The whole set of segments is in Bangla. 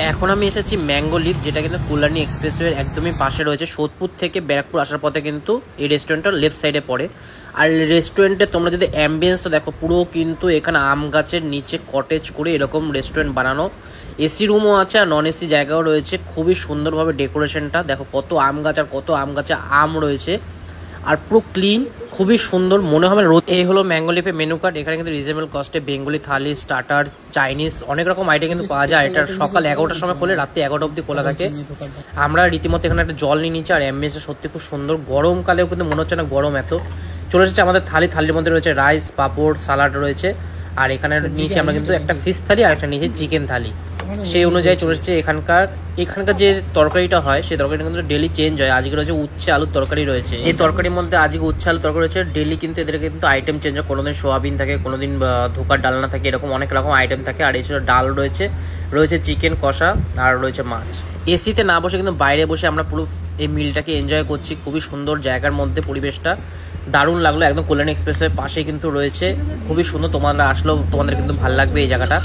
এখন আমি এসেছি ম্যাঙ্গো লিফ, যেটা কিন্তু কল্যাণী এক্সপ্রেসওয়ের একদমই পাশে রয়েছে। সোদপুর থেকে ব্যারাকপুর আসার পথে কিন্তু এই রেস্টুরেন্টটা লেফট সাইডে পড়ে। আর রেস্টুরেন্টে তোমরা যদি অ্যাম্বিয়েন্সটা দেখো, পুরো কিন্তু এখানে আম গাছের নিচে কটেজ করে এরকম রেস্টুরেন্ট বানানো। এসি রুমও আছে আর নন এসি জায়গাও রয়েছে। খুবই সুন্দরভাবে ডেকোরেশনটা দেখো, কত আম গাছ আর কত আম গাছে আম রয়েছে, আর পুরো ক্লিন, খুবই সুন্দর মনে হবে রোদ। এই হলো ম্যাঙ্গো লিফের মেনু কার্ড। এখানে কিন্তু রিজনেবল কস্টে বেঙ্গলি থালি, স্টার্টার, চাইনিজ অনেক রকম আইটেম কিন্তু পাওয়া যায়। এটা সকাল 11টার সময় খোলে, রাত্রি 11টা অবধি খোলা থাকে। আমরা রীতিমতো এখানে একটা জল নিয়ে নিচ্ছি, আর অ্যাম্বিয়েন্সটা সত্যি খুব সুন্দর। গরমকালেও কিন্তু মনে হচ্ছে না গরম এত। চলে এসেছে আমাদের থালির মধ্যে রয়েছে রাইস, পাঁপড়, সালাড রয়েছে। আর এখানে নিয়েছি আমরা কিন্তু একটা ফিশ থালি আর একটা নিয়েছি চিকেন থালি। সেই অনুযায়ী চলে এসেছে। এখানকার যে তরকারিটা হয় সেই তরকারিটা কিন্তু ডেলি চেঞ্জ হয়। আজকে রয়েছে উচ্ছে আলুর তরকারি রয়েছে। এই তরকারির মধ্যে আজকে উচ্ছে আলুর তরকারি রয়েছে। ডেলি কিন্তু এদের কিন্তু আইটেম চেঞ্জ হয়। কোনোদিন সোয়াবিন থাকে, কোনোদিন ধোকার ডালনা থাকে, এরকম অনেক রকম আইটেম থাকে। আর এছাড়া ডাল রয়েছে চিকেন কষা, আর রয়েছে মাছ। এসিতে না বসে কিন্তু বাইরে বসে আমরা পুরো এই মিলটাকে এনজয় করছি। খুবই সুন্দর জায়গার মধ্যে, পরিবেশটা দারুণ লাগলো। একদম কল্যাণী এক্সপ্রেসওয়ের পাশে কিন্তু রয়েছে, খুবই সুন্দর। তোমরা আসলেও তোমাদের কিন্তু ভালো লাগবে এই জায়গাটা।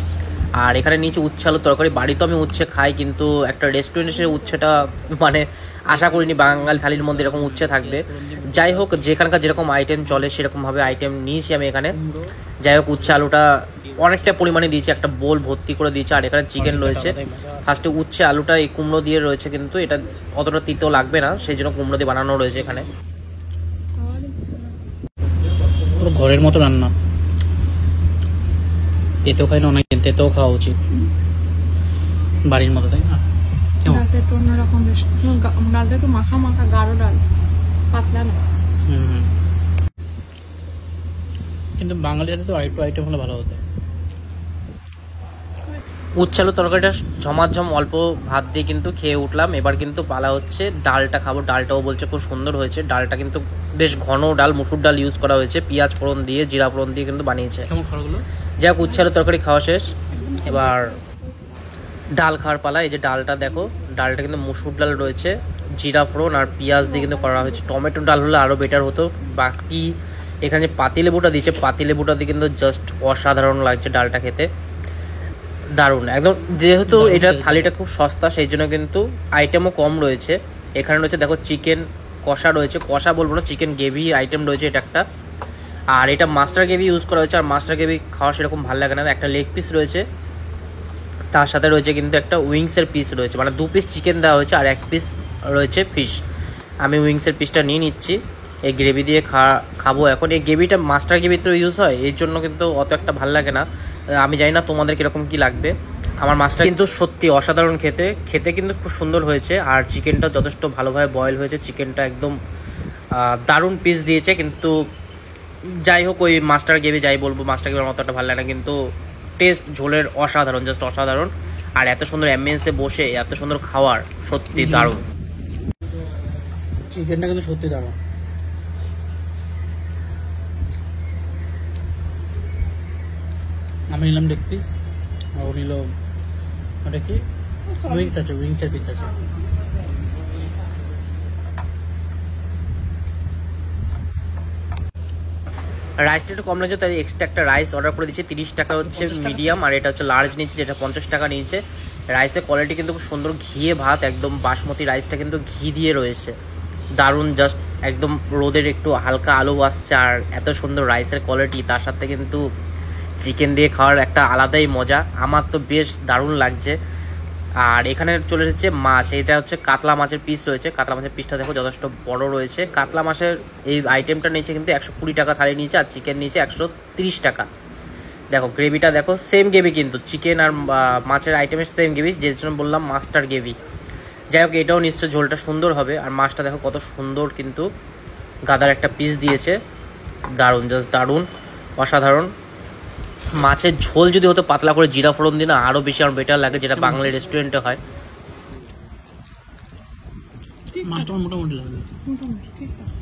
আর এখানে নিচে উচ্ছে আলুর তরকারি। বাড়িতে আমি উচ্ছে খাই, কিন্তু একটা রেস্টুরেন্টে উচ্ছেটা মানে আশা করিনি বাঙালি থালির মধ্যে এরকম উচ্ছে থাকবে। যাই হোক, যেখানকার যেরকম আইটেম চলে সেরকমভাবে আইটেম নিয়েছি আমি এখানে। যাই হোক, উচ্ছে আলুটা অনেকটা পরিমাণে দিয়েছি, একটা বোল ভর্তি করে দিয়েছি। আর এখানে চিকেন রয়েছে। ফার্স্টে উচ্ছে আলুটা এই কুমড়ো দিয়ে রয়েছে, কিন্তু এটা অতটা তিতো লাগবে না, সেই জন্য কুমড়ো দিয়ে বানানো রয়েছে এখানে। পুরো ঘরের মতো রান্না। তেতো খাই না, অনেক তেতো খাওয়া উচিত বাড়ির মতো, তাই না? ডালটা একটু অন্যরকম, ডালটা একটু মাখা মাখা, গাঢ় ডাল, পাতলা না। কিন্তু বাঙালিদের তো আরেকটু আইটেম হলে ভালো হতো। উচ্ছে আলুর তরকারিটা ঝমাঝম অল্প ভাত দিয়ে কিন্তু খেয়ে উঠলাম। এবার কিন্তু পালা হচ্ছে ডালটা খাবো। ডালটাও বলছে খুব সুন্দর হয়েছে। ডালটা কিন্তু বেশ ঘন ডাল, মুসুর ডাল ইউজ করা হয়েছে, পেঁয়াজ ফোড়ন দিয়ে, জিরা ফোড়ন দিয়ে কিন্তু বানিয়েছে। যাই হোক, উচ্ছে আলুর তরকারি খাওয়া শেষ। এবার ডাল খাওয়ার পালা। এই যে ডালটা দেখো, ডালটা কিন্তু মুসুর ডাল রয়েছে, জিরা ফোড়ন আর পেঁয়াজ দিয়ে কিন্তু করা হয়েছে। টমেটো ডাল হলে আরও বেটার হতো। বাকি এখানে যে পাতিলেবুটা দিয়েছে, পাতিলেবুটা দিয়ে কিন্তু জাস্ট অসাধারণ লাগছে ডালটা খেতে, দারুণ একদম। যেহেতু এটা থালিটা খুব সস্তা, সেই জন্য কিন্তু আইটেমও কম রয়েছে। এখানে রয়েছে দেখো চিকেন কষা রয়েছে, কষা বলবো না, চিকেন গ্রেভি আইটেম রয়েছে এটা একটা। আর এটা মাস্টার গ্রেভি ইউজ করা হয়েছে। আর মাস্টার গ্রেভি খাওয়া সেরকম ভালো লাগে না। একটা লেগ পিস রয়েছে, তার সাথে রয়েছে কিন্তু একটা উইংসের পিস রয়েছে, মানে 2 পিস চিকেন দেওয়া হয়েছে আর 1 পিস রয়েছে ফিশ। আমি উইংসের পিসটা নিয়ে নিচ্ছি, এই গ্রেভি দিয়ে খাবো এখন। এই গ্রেভিটা মাস্টার গ্রেভিতে ইউজ হয়, এর জন্য কিন্তু অত একটা ভালো লাগে না। আমি জানি না তোমাদের কীরকম কী লাগবে। আমার মাছটা কিন্তু সত্যি অসাধারণ খেতে কিন্তু খুব সুন্দর হয়েছে। আর চিকেনটা যথেষ্ট ভালোভাবে বয়েল হয়েছে, চিকেনটা একদম দারুণ পিস দিয়েছে। কিন্তু যাই হোক, ওই মাস্টার গ্রেভি যাই বলবো, মাস্টার গ্রেভির মতো একটা ভালো লাগে না, কিন্তু টেস্ট ঝোলের অসাধারণ, জাস্ট অসাধারণ। আর এত সুন্দর অ্যাম্বিয়েন্সে বসে এত সুন্দর খাওয়ার, সত্যি দারুণ। চিকেনটা কিন্তু সত্যি দারুণ। আমি নিলাম লেগ পিস, আর ও নিল ওটা কি উইংস আছে, উইংসের পিস আছে। রাইসটা একটু কম লাগছে, তাই এক্সট্রা একটা রাইস অর্ডার করে দিচ্ছি। 30 টাকা হচ্ছে মিডিয়াম, আর এটা হচ্ছে লার্জ নিয়েছে, যেটা 50 টাকা নিয়েছে। রাইসের কোয়ালিটি কিন্তু খুব সুন্দর, ঘিয়ে ভাত, একদম বাসমতি রাইসটা কিন্তু ঘি দিয়ে রয়েছে, দারুণ। জাস্ট একদম রোদের একটু হালকা আলো আসছে, আর এত সুন্দর রাইসের কোয়ালিটি, তার সাথে কিন্তু চিকেন দিয়ে খাওয়ার একটা আলাদাই মজা। আমার তো বেশ দারুণ লাগছে। আর এখানে চলে এসেছে মাছ, এটা হচ্ছে কাতলা মাছের পিস রয়েছে। কাতলা মাছের পিসটা দেখো যথেষ্ট বড় রয়েছে। কাতলা মাছের এই আইটেমটা নিয়েছে কিন্তু 120 টাকা থালি নিয়েছে, আর চিকেন নিয়েছে 130 টাকা। দেখো গ্রেভিটা দেখো, সেম গ্রেভি কিন্তু চিকেন আর মাছের আইটেমের সেম গ্রেভি, যে জন্য বললাম মাস্টার গ্রেভি। যাই হোক, এটাও নিশ্চয় ঝোলটা সুন্দর হবে। আর মাছটা দেখো কত সুন্দর, কিন্তু গাদার একটা পিস দিয়েছে, দারুণ, জাস্ট দারুণ, অসাধারণ। মাছের ঝোল যদি হতো পাতলা করে জিরা ফোড়ন দিয়ে না, আরও বেশি আমার বেটার লাগে, যেটা বাংলা রেস্টুরেন্টে হয়। মাছটা মোটামুটি লাগে, মোটামুটি ঠিক আছে।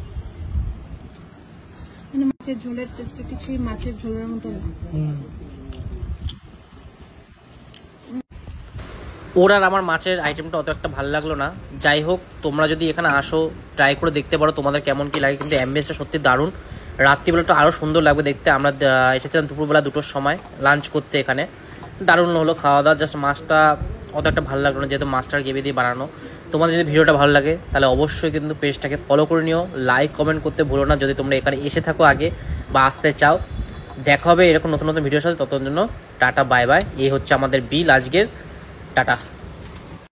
মানে মাছের ঝোলের টেস্টটা ঠিক সেই মাছের ঝোলের মতো না। ওর আর আমার মাছের আইটেমটা অত একটা ভালো লাগলো না। যাই হোক, তোমরা যদি এখানে আসো ট্রাই করে দেখতে পারো তোমাদের কেমন কী লাগে। কিন্তু অ্যাম্বিয়েন্সটা সত্যি দারুণ। রাত্রিবেলাটা আরও সুন্দর লাগবে দেখতে। আমরা এসেছিলাম দুপুরবেলা 2টোর সময় লাঞ্চ করতে, এখানে দারুণ হলো খাওয়া দাওয়া। জাস্ট মাছটা অত একটা ভালো লাগলো না, যেহেতু মাস্টার গ্রেভি দিয়ে বানানো। তোমাদের যদি ভিডিওটা ভালো লাগে তাহলে অবশ্যই কিন্তু পেজটাকে ফলো করে নিও, লাইক কমেন্ট করতে ভুলো না যদি তোমরা এখানে এসে থাকো আগে বা আসতে চাও। দেখা হবে এরকম নতুন নতুন ভিডিওর সাথে, ততক্ষণ জন্য টাটা বাই বাই। এই হচ্ছে আমাদের বিল আজকের, টাটা।